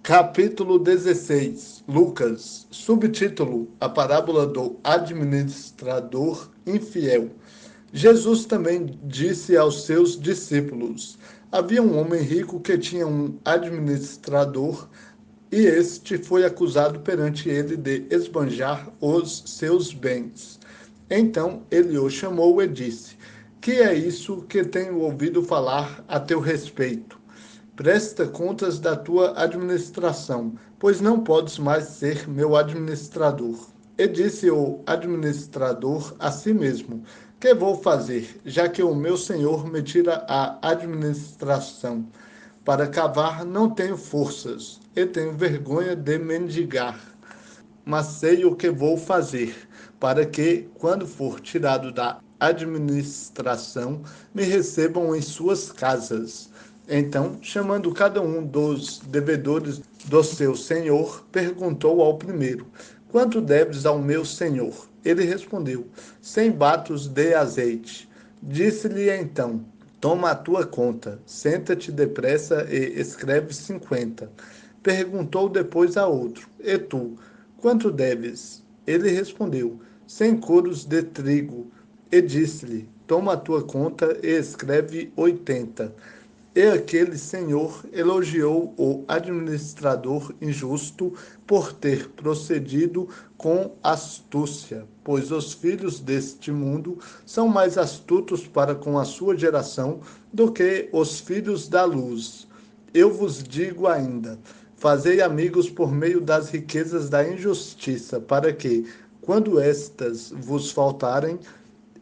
Capítulo 16. Lucas. Subtítulo: A parábola do administrador infiel. Jesus também disse aos seus discípulos: Havia um homem rico que tinha um administrador, e este foi acusado perante ele de esbanjar os seus bens. Então ele o chamou e disse: Que é isso que tenho ouvido falar a teu respeito? Presta contas da tua administração, pois não podes mais ser meu administrador. E disse o administrador a si mesmo: Que vou fazer, já que o meu senhor me tira a administração? Para cavar não tenho forças, e tenho vergonha de mendigar. Mas sei o que vou fazer, para que, quando for tirado da administração, me recebam em suas casas. Então, chamando cada um dos devedores do seu senhor, perguntou ao primeiro: Quanto deves ao meu senhor? Ele respondeu: 100 batos de azeite. Disse-lhe então: Toma a tua conta, senta-te depressa e escreve 50. Perguntou depois a outro: E tu, quanto deves? Ele respondeu: 100 coros de trigo. E disse-lhe: Toma a tua conta e escreve 80. E aquele senhor elogiou o administrador injusto por ter procedido com astúcia, pois os filhos deste mundo são mais astutos para com a sua geração do que os filhos da luz. Eu vos digo ainda: fazei amigos por meio das riquezas da injustiça, para que, quando estas vos faltarem,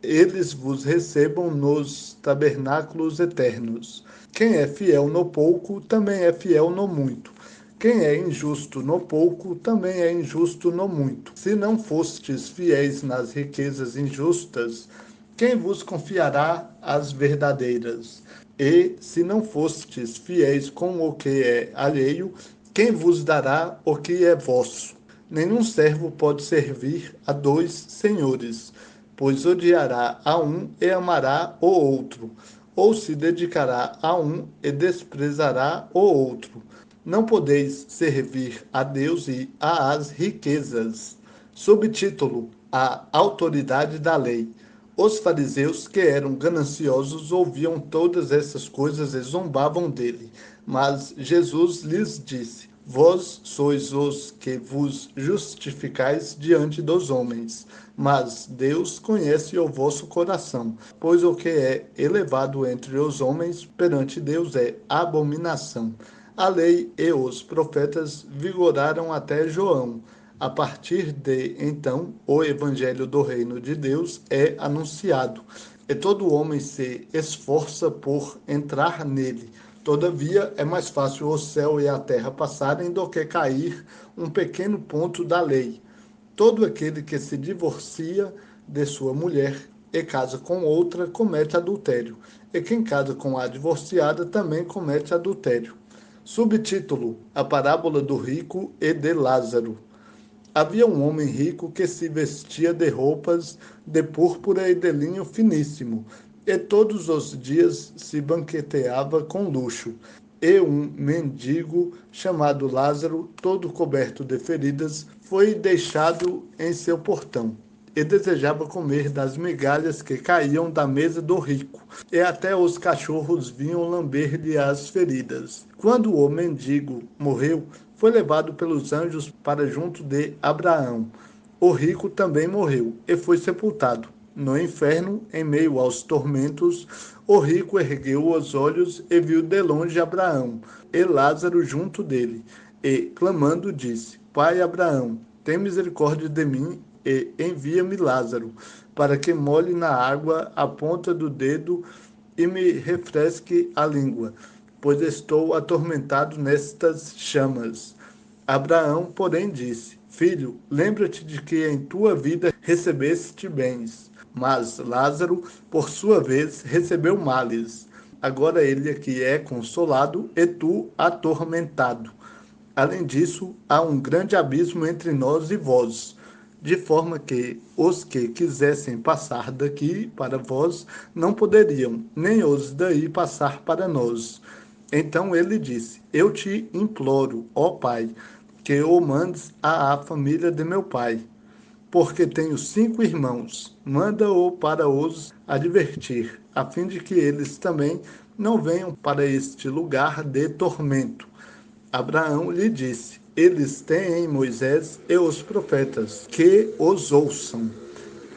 eles vos recebam nos tabernáculos eternos. Quem é fiel no pouco, também é fiel no muito. Quem é injusto no pouco, também é injusto no muito. Se não fostes fiéis nas riquezas injustas, quem vos confiará as verdadeiras? E, se não fostes fiéis com o que é alheio, quem vos dará o que é vosso? Nenhum servo pode servir a dois senhores, pois odiará a um e amará o outro, ou se dedicará a um e desprezará o outro. Não podeis servir a Deus e às riquezas. Subtítulo: A autoridade da lei. Os fariseus, que eram gananciosos, ouviam todas essas coisas e zombavam dele. Mas Jesus lhes disse: Vós sois os que vos justificais diante dos homens, mas Deus conhece o vosso coração, pois o que é elevado entre os homens perante Deus é abominação. A lei e os profetas vigoraram até João. A partir de então, o evangelho do reino de Deus é anunciado, e todo homem se esforça por entrar nele. Todavia, é mais fácil o céu e a terra passarem do que cair um pequeno ponto da lei. Todo aquele que se divorcia de sua mulher e casa com outra comete adultério, e quem casa com a divorciada também comete adultério. Subtítulo: A parábola do rico e de Lázaro. Havia um homem rico que se vestia de roupas de púrpura e de linho finíssimo, e todos os dias se banqueteava com luxo. E um mendigo chamado Lázaro, todo coberto de feridas, foi deixado em seu portão. E desejava comer das migalhas que caíam da mesa do rico, e até os cachorros vinham lamber-lhe as feridas. Quando o mendigo morreu, foi levado pelos anjos para junto de Abraão. O rico também morreu e foi sepultado. No inferno, em meio aos tormentos, o rico ergueu os olhos e viu de longe Abraão e Lázaro junto dele, e, clamando, disse: Pai Abraão, tem misericórdia de mim e envia-me Lázaro, para que molhe na água a ponta do dedo e me refresque a língua, pois estou atormentado nestas chamas. Abraão, porém, disse: Filho, lembra-te de que em tua vida recebeste bens, mas Lázaro, por sua vez, recebeu males. Agora ele aqui é consolado e tu atormentado. Além disso, há um grande abismo entre nós e vós, de forma que os que quisessem passar daqui para vós não poderiam, nem os daí passar para nós. Então ele disse: Eu te imploro, ó Pai, que o mandes à família de meu pai, porque tenho 5 irmãos. Manda-o para os advertir, a fim de que eles também não venham para este lugar de tormento. Abraão lhe disse: Eles têm Moisés e os profetas, que os ouçam.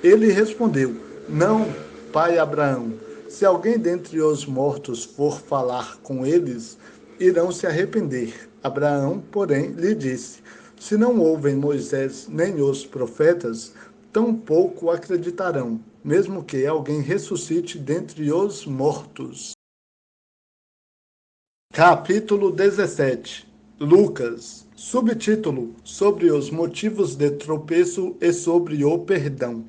Ele respondeu: Não, pai Abraão, se alguém dentre os mortos for falar com eles, irão se arrepender. Abraão, porém, lhe disse: Se não ouvem Moisés nem os profetas, tampouco acreditarão, mesmo que alguém ressuscite dentre os mortos. Capítulo 17. Lucas. Subtítulo: Sobre os motivos de tropeço e sobre o perdão.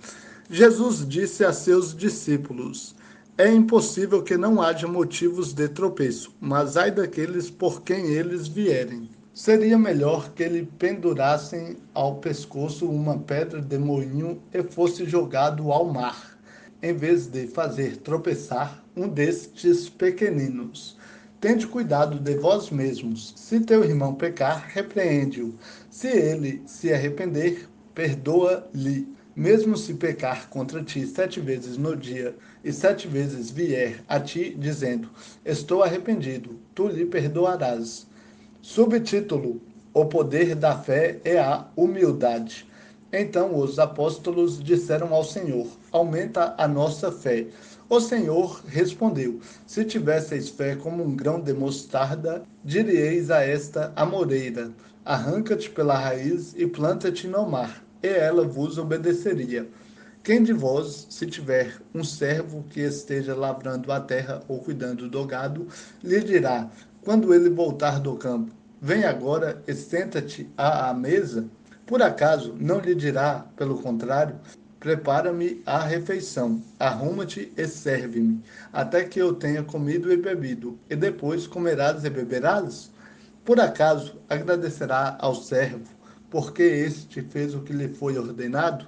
Jesus disse a seus discípulos: É impossível que não haja motivos de tropeço, mas ai daqueles por quem eles vierem. Seria melhor que lhe pendurassem ao pescoço uma pedra de moinho e fosse jogado ao mar, em vez de fazer tropeçar um destes pequeninos. Tende cuidado de vós mesmos. Se teu irmão pecar, repreende-o. Se ele se arrepender, perdoa-lhe. Mesmo se pecar contra ti 7 vezes no dia, e 7 vezes vier a ti, dizendo: Estou arrependido, tu lhe perdoarás. Subtítulo: O poder da fé é a humildade. Então os apóstolos disseram ao Senhor: Aumenta a nossa fé. O Senhor respondeu: Se tivesseis fé como um grão de mostarda, diríeis a esta amoreira: Arranca-te pela raiz e planta-te no mar, e ela vos obedeceria. Quem de vós, se tiver um servo que esteja lavrando a terra ou cuidando do gado, lhe dirá, quando ele voltar do campo: Vem agora e senta-te à mesa? Por acaso não lhe dirá, pelo contrário: Prepara-me a refeição, arruma-te e serve-me, até que eu tenha comido e bebido, e depois comerás e beberás? Por acaso agradecerá ao servo, porque este fez o que lhe foi ordenado?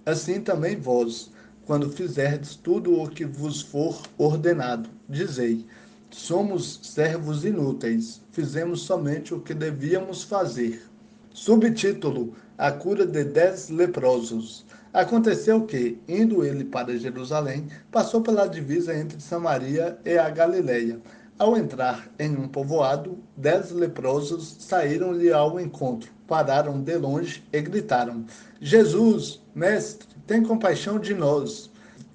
Assim também vós, quando fizerdes tudo o que vos for ordenado, dizei: Somos servos inúteis, fizemos somente o que devíamos fazer. Subtítulo: A cura de 10 leprosos. Aconteceu que, indo ele para Jerusalém, passou pela divisa entre Samaria e a Galileia. Ao entrar em um povoado, 10 leprosos saíram-lhe ao encontro, pararam de longe e gritaram: Jesus, mestre, tem compaixão de nós.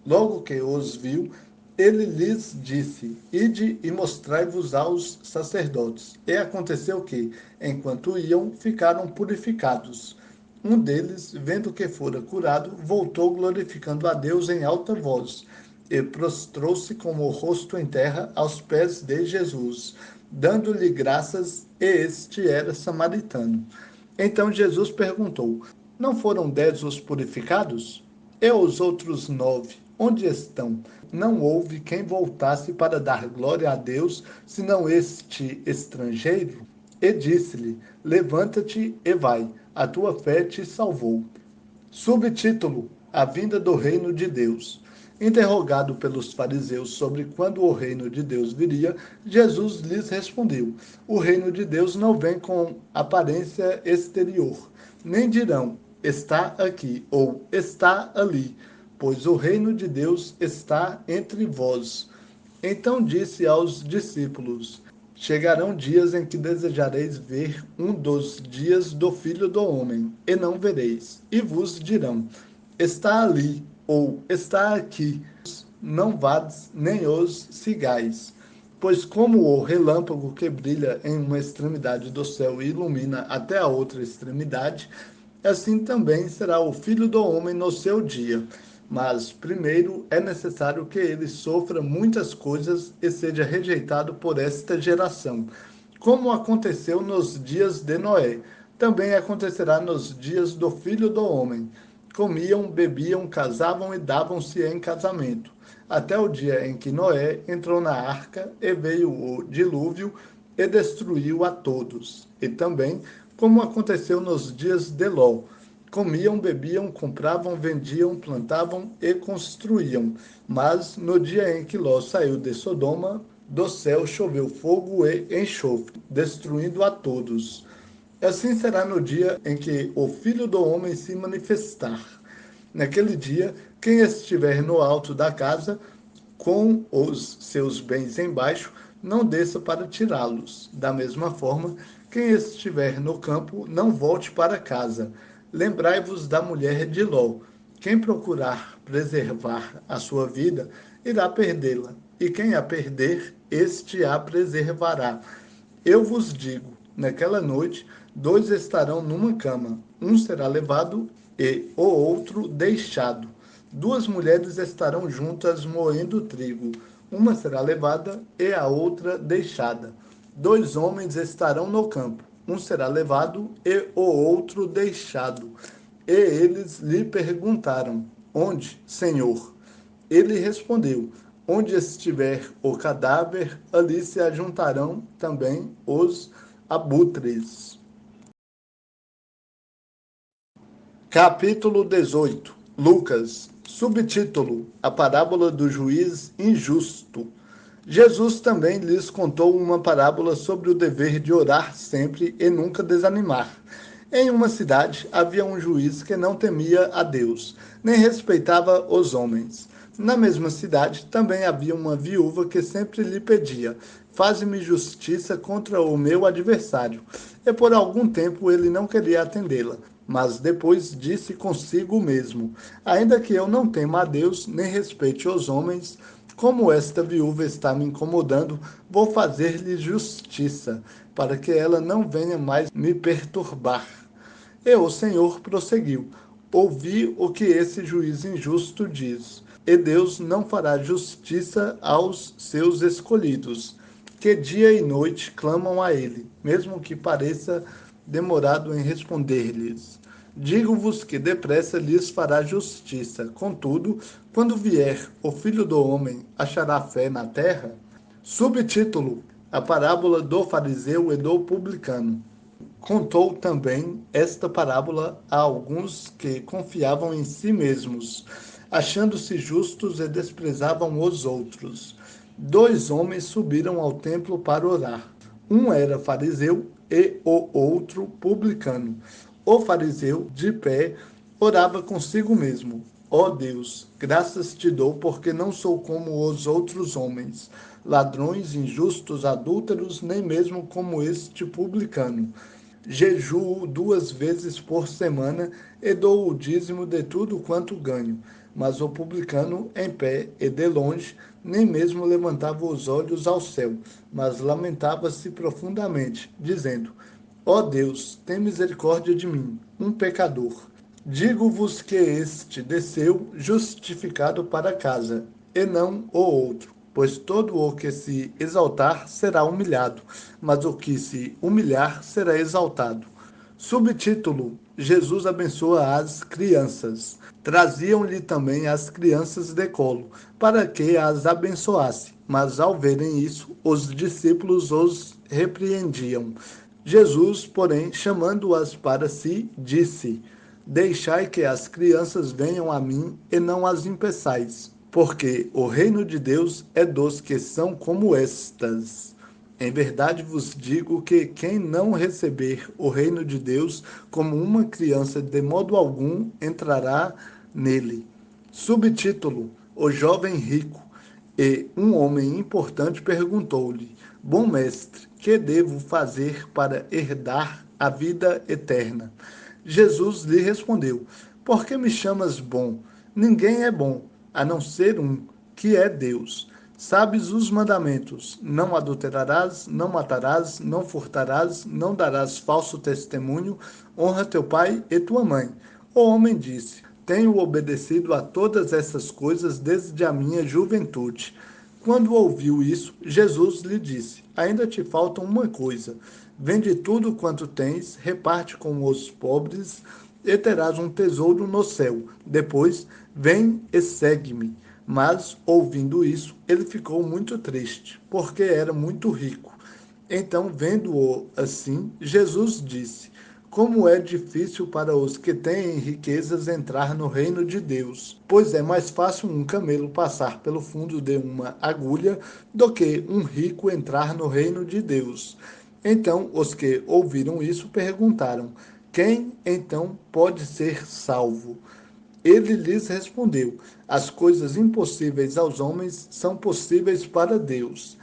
Logo que os viu, ele lhes disse: Ide e mostrai-vos aos sacerdotes. E aconteceu que, enquanto iam, ficaram purificados. Um deles, vendo que fora curado, voltou glorificando a Deus em alta voz, e prostrou-se com o rosto em terra aos pés de Jesus, dando-lhe graças, e este era samaritano. Então Jesus perguntou: Não foram 10 os purificados? E os outros 9, onde estão? Não houve quem voltasse para dar glória a Deus, senão este estrangeiro? E disse-lhe: Levanta-te e vai, a tua fé te salvou. Subtítulo: A vinda do reino de Deus. Interrogado pelos fariseus sobre quando o reino de Deus viria, Jesus lhes respondeu: O reino de Deus não vem com aparência exterior, nem dirão: está aqui ou está ali, pois o reino de Deus está entre vós. Então disse aos discípulos: Chegarão dias em que desejareis ver um dos dias do Filho do Homem, e não vereis. E vos dirão: Está ali, ou está aqui. Não vades, nem os sigais. Pois como o relâmpago que brilha em uma extremidade do céu e ilumina até a outra extremidade, assim também será o Filho do Homem no seu dia. Mas primeiro é necessário que ele sofra muitas coisas e seja rejeitado por esta geração. Como aconteceu nos dias de Noé, também acontecerá nos dias do Filho do Homem. Comiam, bebiam, casavam e davam-se em casamento, até o dia em que Noé entrou na arca e veio o dilúvio e destruiu a todos. E também, como aconteceu nos dias de Ló, comiam, bebiam, compravam, vendiam, plantavam e construíam. Mas no dia em que Ló saiu de Sodoma, do céu choveu fogo e enxofre, destruindo a todos. Assim será no dia em que o Filho do Homem se manifestar. Naquele dia, quem estiver no alto da casa, com os seus bens embaixo, não desça para tirá-los. Da mesma forma, quem estiver no campo, não volte para casa. Lembrai-vos da mulher de Ló. Quem procurar preservar a sua vida, irá perdê-la. E quem a perder, este a preservará. Eu vos digo, naquela noite, dois estarão numa cama. Um será levado e o outro deixado. Duas mulheres estarão juntas moendo trigo. Uma será levada e a outra deixada. Dois homens estarão no campo. Um será levado e o outro deixado. E eles lhe perguntaram: Onde, Senhor? Ele respondeu: Onde estiver o cadáver, ali se ajuntarão também os abutres. Capítulo 18. Lucas. Subtítulo: A parábola do juiz injusto. Jesus também lhes contou uma parábola sobre o dever de orar sempre e nunca desanimar. Em uma cidade havia um juiz que não temia a Deus, nem respeitava os homens. Na mesma cidade também havia uma viúva que sempre lhe pedia: Faze-me justiça contra o meu adversário. E por algum tempo ele não queria atendê-la, mas depois disse consigo mesmo: Ainda que eu não tema a Deus, nem respeite os homens, como esta viúva está me incomodando, vou fazer-lhe justiça, para que ela não venha mais me perturbar. E o Senhor prosseguiu: Ouvi o que esse juiz injusto diz. E Deus não fará justiça aos seus escolhidos, que dia e noite clamam a ele, mesmo que pareça demorado em responder-lhes. Digo-vos que depressa lhes fará justiça. Contudo, quando vier o Filho do Homem, achará fé na terra? Subtítulo: A parábola do fariseu e do publicano. Contou também esta parábola a alguns que confiavam em si mesmos, achando-se justos e desprezavam os outros. Dois homens subiram ao templo para orar. Um era fariseu e o outro publicano. O fariseu, de pé, orava consigo mesmo: Ó Deus, graças te dou porque não sou como os outros homens, ladrões, injustos, adúlteros, nem mesmo como este publicano. Jejuo 2 vezes por semana e dou o dízimo de tudo quanto ganho. Mas o publicano, em pé e de longe, nem mesmo levantava os olhos ao céu, mas lamentava-se profundamente, dizendo: Ó Deus, tem misericórdia de mim, um pecador. Digo-vos que este desceu justificado para casa, e não o outro. Pois todo o que se exaltar será humilhado, mas o que se humilhar será exaltado. Subtítulo: Jesus abençoa as crianças. Traziam-lhe também as crianças de colo, para que as abençoasse. Mas ao verem isso, os discípulos os repreendiam. Jesus, porém, chamando-as para si, disse: Deixai que as crianças venham a mim e não as impeçais, porque o reino de Deus é dos que são como estas. Em verdade vos digo que quem não receber o reino de Deus como uma criança, de modo algum entrará nele. Subtítulo: O jovem rico. E um homem importante perguntou-lhe: Bom mestre, que devo fazer para herdar a vida eterna? Jesus lhe respondeu: Por que me chamas bom? Ninguém é bom, a não ser um, que é Deus. Sabes os mandamentos: não adulterarás, não matarás, não furtarás, não darás falso testemunho, honra teu pai e tua mãe. O homem disse: Tenho obedecido a todas essas coisas desde a minha juventude. Quando ouviu isso, Jesus lhe disse: Ainda te falta uma coisa. Vende tudo quanto tens, reparte com os pobres e terás um tesouro no céu. Depois, vem e segue-me. Mas, ouvindo isso, ele ficou muito triste, porque era muito rico. Então, vendo-o assim, Jesus disse: como é difícil para os que têm riquezas entrar no reino de Deus, pois é mais fácil um camelo passar pelo fundo de uma agulha do que um rico entrar no reino de Deus. Então os que ouviram isso perguntaram: quem então pode ser salvo? Ele lhes respondeu: as coisas impossíveis aos homens são possíveis para Deus.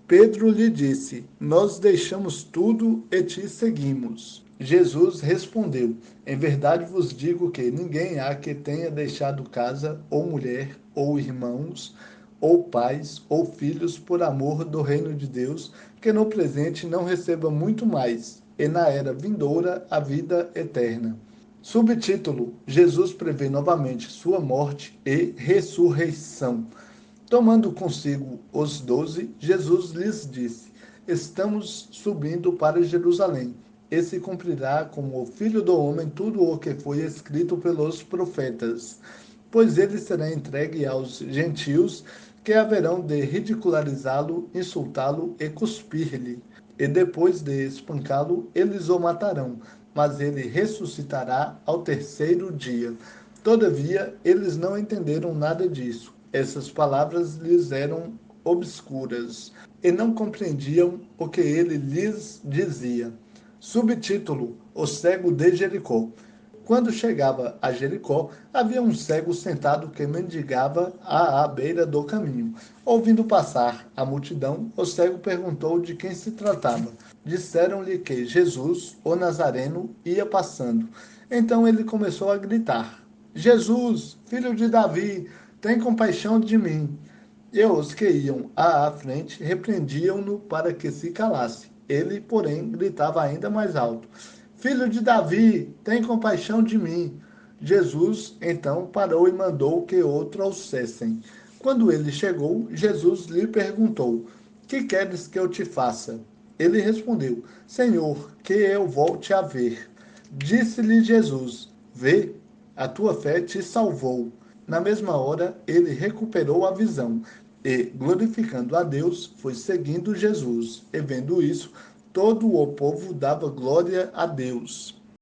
Pedro lhe disse: nós deixamos tudo e te seguimos. Jesus respondeu: em verdade vos digo que ninguém há que tenha deixado casa, ou mulher, ou irmãos, ou pais, ou filhos, por amor do reino de Deus, que no presente não receba muito mais, e na era vindoura a vida eterna. Subtítulo: Jesus prevê novamente sua morte e ressurreição. Tomando consigo os 12, Jesus lhes disse: estamos subindo para Jerusalém, e se cumprirá com o Filho do Homem tudo o que foi escrito pelos profetas. Pois ele será entregue aos gentios, que haverão de ridicularizá-lo, insultá-lo e cuspir-lhe. E depois de espancá-lo, eles o matarão, mas ele ressuscitará ao terceiro dia. Todavia, eles não entenderam nada disso. Essas palavras lhes eram obscuras e não compreendiam o que ele lhes dizia. Subtítulo: O cego de Jericó. Quando chegava a Jericó, havia um cego sentado que mendigava à beira do caminho. Ouvindo passar a multidão, o cego perguntou de quem se tratava. Disseram-lhe que Jesus, o Nazareno, ia passando. Então ele começou a gritar: Jesus, filho de Davi, tem compaixão de mim. E os que iam à frente repreendiam-no para que se calasse. Ele, porém, gritava ainda mais alto: Filho de Davi, tem compaixão de mim. Jesus, então, parou e mandou que o trouxessem. Quando ele chegou, Jesus lhe perguntou: que queres que eu te faça? Ele respondeu: Senhor, que eu volte a ver. Disse-lhe Jesus: Vê, a tua fé te salvou. Na mesma hora, ele recuperou a visão e, glorificando a Deus, foi seguindo Jesus. E vendo isso, todo o povo dava glória a Deus.